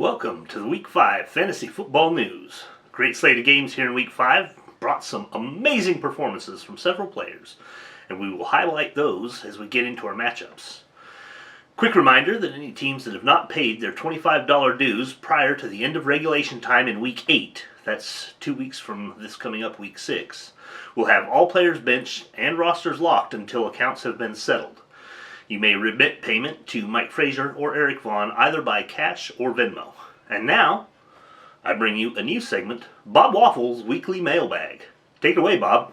Welcome to the Week 5 Fantasy Football News. Great slate of games here in Week 5 brought some amazing performances from several players, and we will highlight those as we get into our matchups. Quick reminder that any teams that have not paid their $25 dues prior to the end of regulation time in Week 8, that's 2 weeks from this coming up Week 6, will have all players benched and rosters locked until accounts have been settled. You may remit payment to Mike Frazier or Eric Vaughn either by cash or Venmo. And now, I bring you a new segment, Bob Waffles' Weekly Mailbag. Take it away, Bob.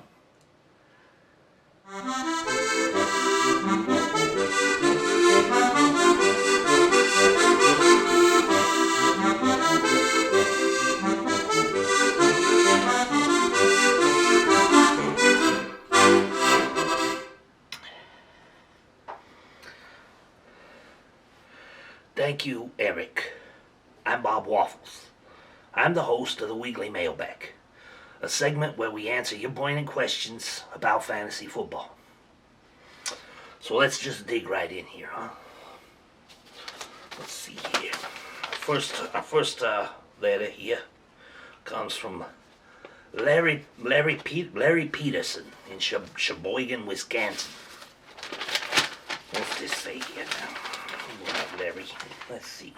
Thank you, Eric. I'm Bob Waffles. I'm the host of the Weekly Mailbag, a segment where we answer your pointed questions about fantasy football. So let's just dig right in here, huh? Let's see here. Our first letter here comes from Larry Peterson in Sheboygan, Wisconsin. What's this say here now? Larry, let's see.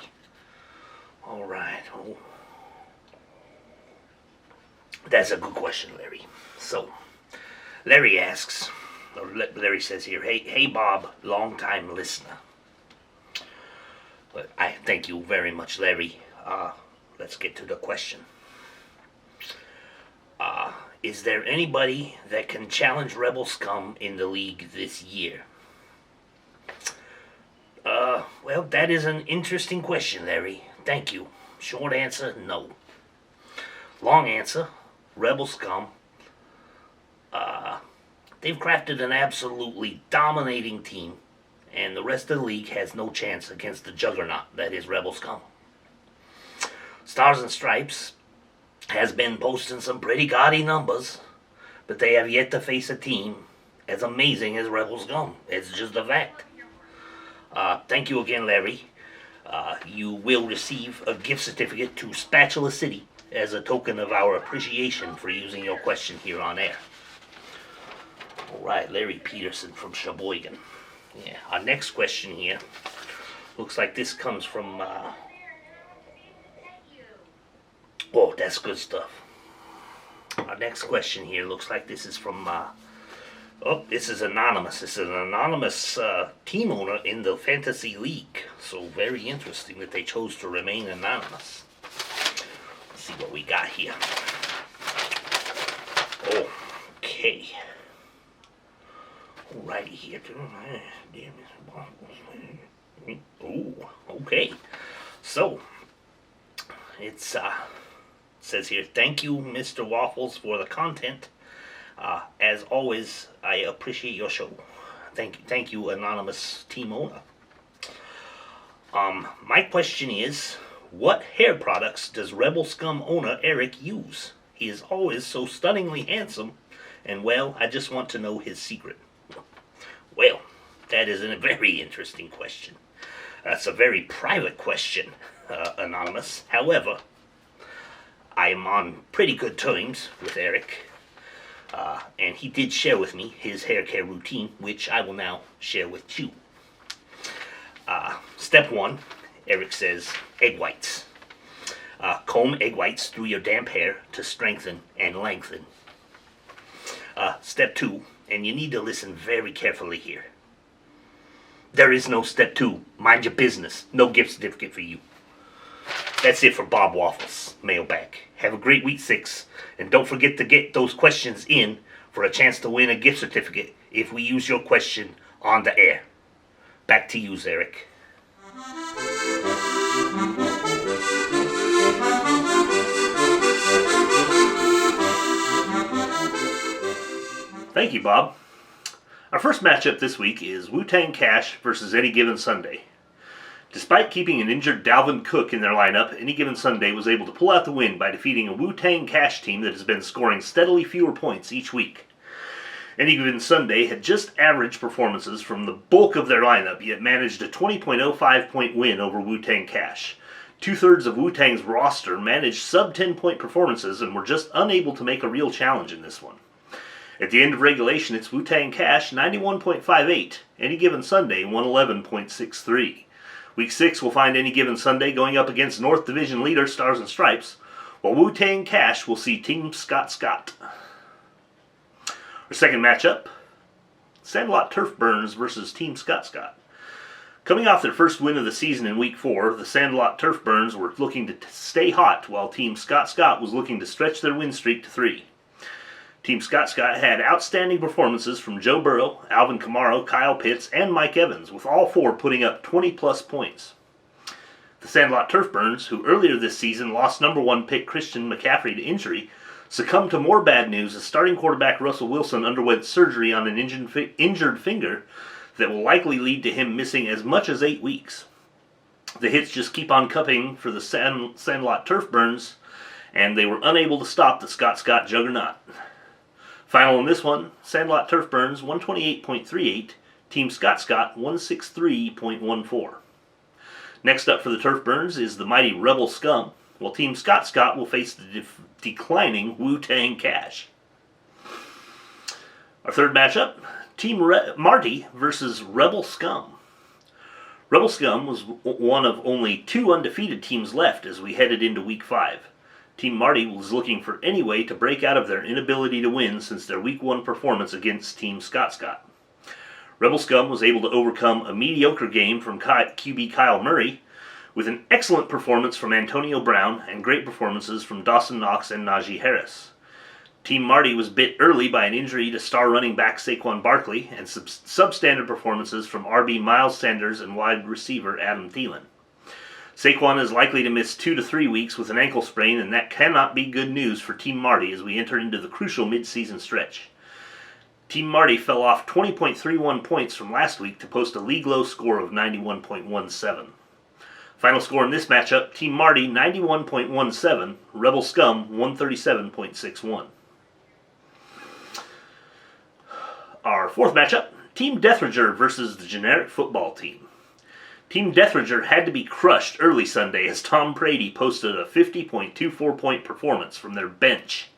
All right. Oh, that's a good question, Larry. So, Larry asks, or Larry says here, hey Bob, long-time listener. But I thank you very much, Larry. Let's get to the question. Is there anybody that can challenge Rebel Scum in the league this year? Well, that is an interesting question, Larry. Thank you. Short answer, no. Long answer, Rebel Scum. They've crafted an absolutely dominating team, and the rest of the league has no chance against the juggernaut that is Rebel Scum. Stars and Stripes has been posting some pretty gaudy numbers, but they have yet to face a team as amazing as Rebel Scum. It's just a fact. Thank you again, Larry. You will receive a gift certificate to Spatula City as a token of our appreciation for using your question here on air. All right, Larry Peterson from Sheboygan. Yeah, our next question here looks like this comes from... Oh, that's good stuff. Our next question here looks like this is from... this is anonymous. This is an anonymous team owner in the Fantasy League. So very interesting that they chose to remain anonymous. Let's see what we got here. Okay. Alrighty here. Oh, okay. So, it's says here, thank you, Mr. Waffles, for the content. As always, I appreciate your show. Thank you, anonymous team owner. My question is, what hair products does Rebel Scum owner Eric use? He is always so stunningly handsome, and well, I just want to know his secret. Well, that is a very interesting question. That's a very private question, anonymous. However, I am on pretty good terms with Eric. And he did share with me his hair care routine, which I will now share with you. Step 1, Eric says, egg whites. Comb egg whites through your damp hair to strengthen and lengthen. Step 2, and you need to listen very carefully here. There is no step 2. Mind your business. No gift certificate for you. That's it for Bob Waffles Mailbag. Have a great week 6, and don't forget to get those questions in for a chance to win a gift certificate if we use your question on the air. Back to you, Eric. Thank you, Bob. Our first matchup this week is Wu-Tang Cash versus Any Given Sunday. Despite keeping an injured Dalvin Cook in their lineup, Any Given Sunday was able to pull out the win by defeating a Wu-Tang Cash team that has been scoring steadily fewer points each week. Any Given Sunday had just average performances from the bulk of their lineup, yet managed a 20.05 point win over Wu-Tang Cash. 2/3 of Wu-Tang's roster managed sub-10-point performances and were just unable to make a real challenge in this one. At the end of regulation, it's Wu-Tang Cash 91.58, Any Given Sunday 111.63. Week 6 will find Any Given Sunday going up against North Division leader Stars and Stripes, while Wu-Tang Cash will see Team Scott Scott. Our second matchup, Sandlot Turf Burns versus Team Scott Scott. Coming off their first win of the season in Week 4, the Sandlot Turf Burns were looking to stay hot, while Team Scott Scott was looking to stretch their win streak to 3. Team Scott Scott had outstanding performances from Joe Burrow, Alvin Kamara, Kyle Pitts, and Mike Evans, with all 4 putting up 20-plus points. The Sandlot Turf Burns, who earlier this season lost number 1 pick Christian McCaffrey to injury, succumbed to more bad news as starting quarterback Russell Wilson underwent surgery on an injured finger that will likely lead to him missing as much as 8 weeks. The hits just keep on coming for the Sandlot Turf Burns, and they were unable to stop the Scott Scott juggernaut. Final in this one, Sandlot Turf Burns 128.38, Team Scott Scott 163.14. Next up for the Turf Burns is the mighty Rebel Scum, while Team Scott Scott will face the declining Wu-Tang Cash. Our third matchup, Team Marty versus Rebel Scum. Rebel Scum was one of only 2 undefeated teams left as we headed into Week 5. Team Marty was looking for any way to break out of their inability to win since their Week 1 performance against Team Scott Scott. Rebel Scum was able to overcome a mediocre game from QB Kyle Murray with an excellent performance from Antonio Brown and great performances from Dawson Knox and Najee Harris. Team Marty was bit early by an injury to star running back Saquon Barkley and substandard performances from RB Miles Sanders and wide receiver Adam Thielen. Saquon is likely to miss 2 to 3 weeks with an ankle sprain, and that cannot be good news for Team Marty as we enter into the crucial mid-season stretch. Team Marty fell off 20.31 points from last week to post a league-low score of 91.17. Final score in this matchup, Team Marty 91.17, Rebel Scum 137.61. Our fourth matchup, Team Deathrager versus the Generic Football Team. Team Deathrager had to be crushed early Sunday as Tom Brady posted a 50.24-point performance from their bench,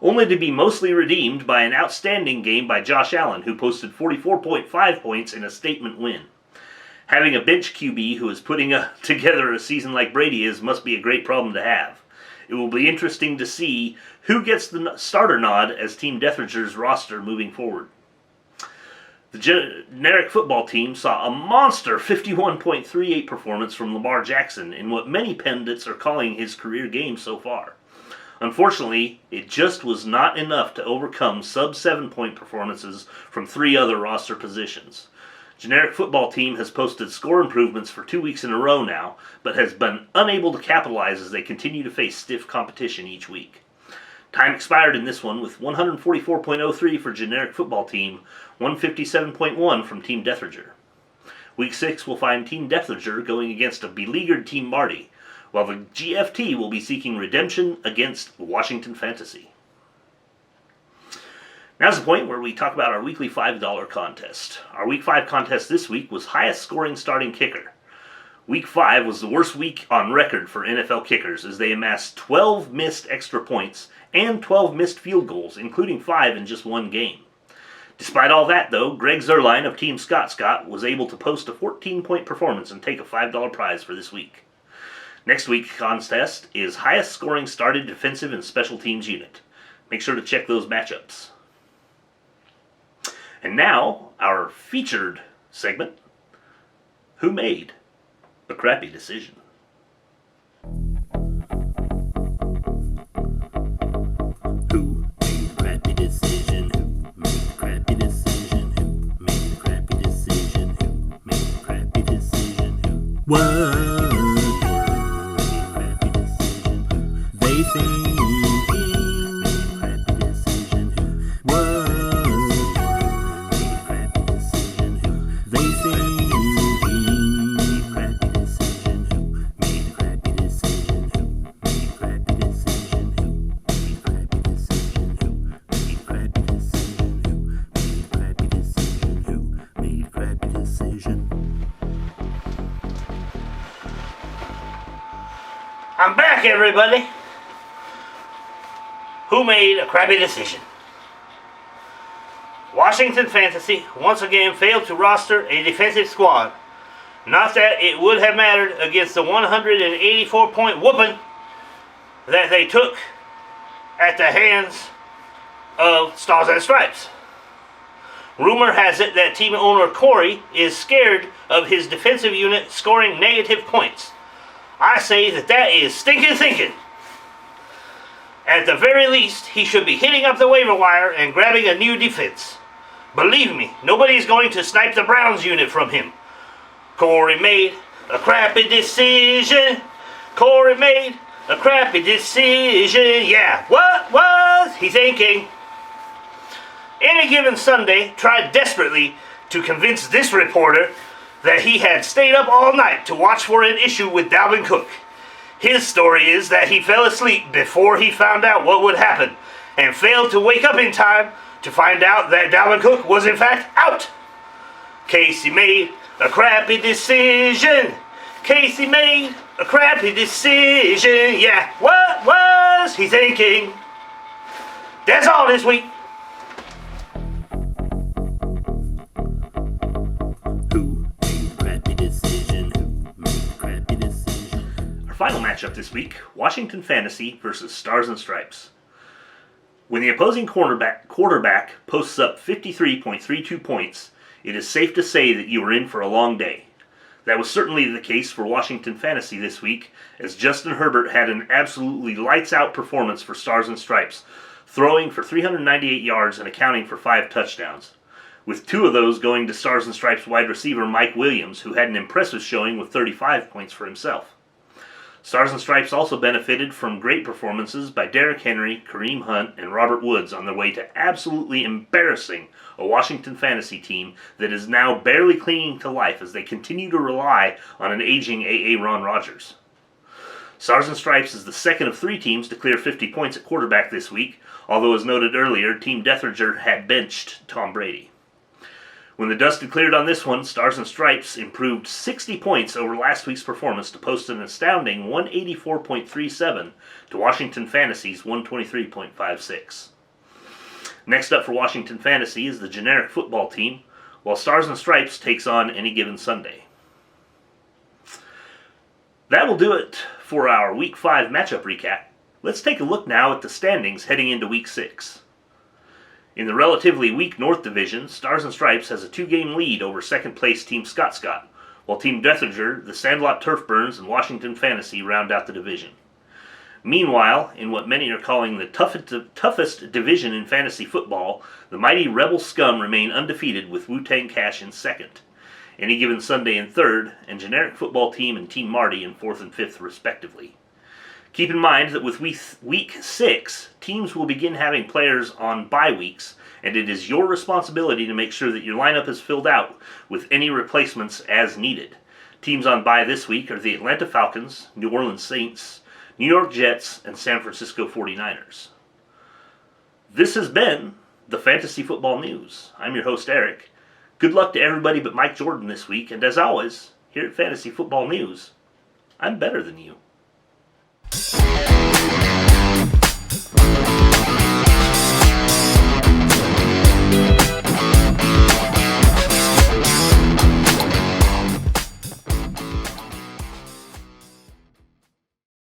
only to be mostly redeemed by an outstanding game by Josh Allen, who posted 44.5 points in a statement win. Having a bench QB who is putting together a season like Brady is must be a great problem to have. It will be interesting to see who gets the starter nod as Team Deathrager's roster moving forward. The Generic Football Team saw a monster 51.38 performance from Lamar Jackson in what many pundits are calling his career game so far. Unfortunately, it just was not enough to overcome sub-7-point performances from 3 other roster positions. Generic Football Team has posted score improvements for 2 weeks in a row now, but has been unable to capitalize as they continue to face stiff competition each week. Time expired in this one with 144.03 for Generic Football Team, 157.1 from Team Deathrager. Week 6 will find Team Deathrager going against a beleaguered Team Marty, while the GFT will be seeking redemption against Washington Fantasy. Now's the point where we talk about our weekly $5 contest. Our Week 5 contest this week was highest scoring starting kicker. Week 5 was the worst week on record for NFL kickers as they amassed 12 missed extra points and 12 missed field goals, including 5 in just one game. Despite all that, though, Greg Zerline of Team Scott Scott was able to post a 14-point performance and take a $5 prize for this week. Next week's contest is highest scoring started defensive and special teams unit. Make sure to check those matchups. And now, our featured segment, Who Made a Crappy Decision? Who made a crappy decision? Who made a crappy decision? Who made a crappy decision? Who made a crappy decision? Who what made a crappy decision? Who they think made a crappy decision? Who what made a crappy decision? Who they think made a crappy decision? Who made a crappy decision? Who made a crappy decision? Who made a crappy decision? Who made a crappy decision? Who made a crappy decision? Who made a crappy decision? I'm back, everybody. Who made a crappy decision? Washington Fantasy once again failed to roster a defensive squad. Not that it would have mattered against the 184-point whooping that they took at the hands of Stars and Stripes. Rumor has it that team owner Corey is scared of his defensive unit scoring negative points. I say that is stinking thinking. At the very least, he should be hitting up the waiver wire and grabbing a new defense. Believe me, nobody's going to snipe the Browns unit from him. Corey made a crappy decision. Corey made a crappy decision. Yeah, what was he thinking? Any Given Sunday tried desperately to convince this reporter that he had stayed up all night to watch for an issue with Dalvin Cook. His story is that he fell asleep before he found out what would happen and failed to wake up in time to find out that Dalvin Cook was in fact out. Casey made a crappy decision. Casey made a crappy decision. Yeah, what was he thinking? That's all this week. Who made a crappy decision? Who made a crappy decision? Our final matchup this week, Washington Fantasy versus Stars and Stripes. When the opposing quarterback posts up 53.32 points, it is safe to say that you are in for a long day. That was certainly the case for Washington Fantasy this week, as Justin Herbert had an absolutely lights-out performance for Stars and Stripes, throwing for 398 yards and accounting for 5 touchdowns, with 2 of those going to Stars and Stripes wide receiver Mike Williams, who had an impressive showing with 35 points for himself. Stars and Stripes also benefited from great performances by Derrick Henry, Kareem Hunt, and Robert Woods on their way to absolutely embarrassing a Washington Fantasy team that is now barely clinging to life as they continue to rely on an aging Aaron Rodgers. Stars and Stripes is the second of 3 teams to clear 50 points at quarterback this week, although as noted earlier, Team Deathringer had benched Tom Brady. When the dust had cleared on this one, Stars and Stripes improved 60 points over last week's performance to post an astounding 184.37 to Washington Fantasy's 123.56. Next up for Washington Fantasy is the generic football team, while Stars and Stripes takes on Any Given Sunday. That will do it for our Week 5 matchup recap. Let's take a look now at the standings heading into Week 6. In the relatively weak North Division, Stars and Stripes has a 2-game lead over second-place Team Scott, while Team Deathringer, the Sandlot Turf Burns, and Washington Fantasy round out the division. Meanwhile, in what many are calling the toughest division in fantasy football, the mighty Rebel Scum remain undefeated with Wu-Tang Cash in second, Any Given Sunday in third, and Generic Football Team and Team Marty in fourth and fifth respectively. Keep in mind that with Week 6, teams will begin having players on bye weeks, and it is your responsibility to make sure that your lineup is filled out with any replacements as needed. Teams on bye this week are the Atlanta Falcons, New Orleans Saints, New York Jets, and San Francisco 49ers. This has been the Fantasy Football News. I'm your host, Eric. Good luck to everybody but Mike Jordan this week, and as always, here at Fantasy Football News, I'm better than you.